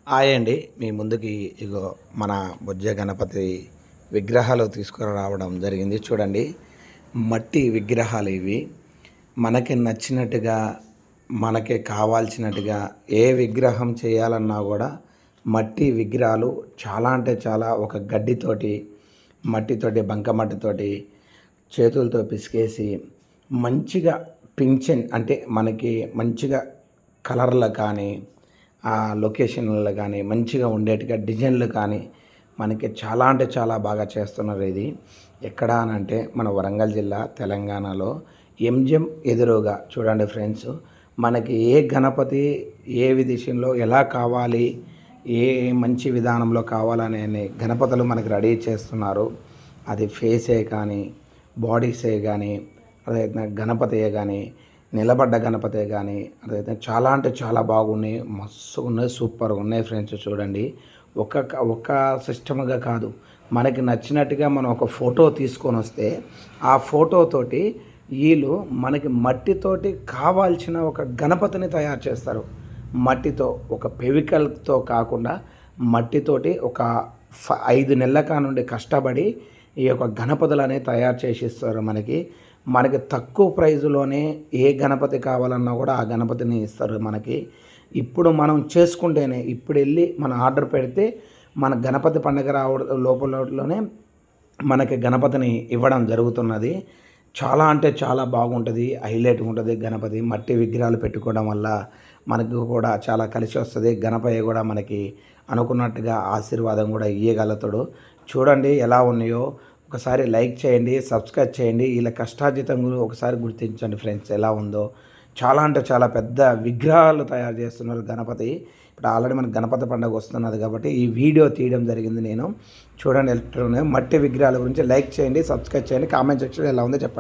Hi అండి. మీ ముందుకి ఇగో మన బొజ్జ గణపతి విగ్రహాలు తీసుకురావడం జరిగింది. చూడండి, మట్టి విగ్రహాలు ఇవి. మనకి నచ్చినట్టుగా, మనకి కావాల్సినట్టుగా ఏ విగ్రహం చేయాలన్నా కూడా మట్టి విగ్రహాలు చాలా అంటే చాలా ఒక గడ్డితోటి, మట్టితోటి, బంకమట్టితోటి చేతులతో పిసికేసి మంచిగా పింఛన్ అంటే మనకి మంచిగా కలర్లు కానీ, ఆ లొకేషన్లలో కానీ మంచిగా ఉండేట్టుగా డిజైన్లు కానీ మనకి చాలా అంటే చాలా బాగా చేస్తున్నారు. ఇది ఎక్కడ అనంటే మన వరంగల్ జిల్లా తెలంగాణలో ఎంజిఎం ఎదురుగా చూడండి ఫ్రెండ్స్. మనకి ఏ గణపతి ఏ విదేశంలో ఎలా కావాలి, ఏ మంచి విధానంలో కావాలనే గణపతులు మనకి రెడీ చేస్తున్నారు. అది ఫేసే కానీ, బాడీసే కానీ, అదే గణపతియే కానీ, నిలబడ్డ గణపతే కానీ, అదైతే చాలా అంటే చాలా బాగున్నాయి. మస్తుగా ఉన్నాయి, సూపర్గా ఉన్నాయి ఫ్రెండ్స్. చూడండి, ఒక సిస్టమ్గా కాదు, మనకి నచ్చినట్టుగా మనం ఒక ఫోటో తీసుకొని వస్తే ఆ ఫోటోతోటి వీళ్ళు మనకి మట్టితోటి కావాల్సిన ఒక గణపతిని తయారు చేస్తారు. మట్టితో ఒక పెవికల్తో కాకుండా మట్టితోటి ఒక 5 నెలల కానుండి కష్టపడి ఈ యొక్క గణపతులని తయారు చేసి ఇస్తారు. మనకి తక్కువ ప్రైజులోనే ఏ గణపతి కావాలన్నా కూడా ఆ గణపతిని ఇస్తారు మనకి. ఇప్పుడు మనం చేసుకుంటేనే, ఇప్పుడు వెళ్ళి మనం ఆర్డర్ పెడితే మన గణపతి పండుగ రావడం లోపలనే మనకి గణపతిని ఇవ్వడం జరుగుతున్నది. చాలా అంటే చాలా బాగుంటుంది, హైలైట్గా ఉంటుంది. గణపతి మట్టి విగ్రహాలు పెట్టుకోవడం వల్ల మనకు కూడా చాలా కలిసి వస్తుంది. గణపయ్య కూడా మనకి అనుకున్నట్టుగా ఆశీర్వాదం కూడా ఇయ్యగలుగుతాడు. చూడండి ఎలా ఉన్నాయో, ఒకసారి లైక్ చేయండి, సబ్స్క్రైబ్ చేయండి. ఇలా కష్టార్జితం ఒకసారి గుర్తించండి ఫ్రెండ్స్ ఎలా ఉందో. చాలా అంటే చాలా పెద్ద విగ్రహాలు తయారు చేస్తున్నారు గణపతి. ఇప్పుడు ఆల్రెడీ మనకు గణపతి పండుగ వస్తున్నది కాబట్టి ఈ వీడియో తీయడం జరిగింది నేను. చూడండి, మట్టి విగ్రహాల గురించి లైక్ చేయండి, సబ్స్క్రైబ్ చేయండి, కామెంట్ సెక్షన్లో ఎలా ఉందో చెప్పండి.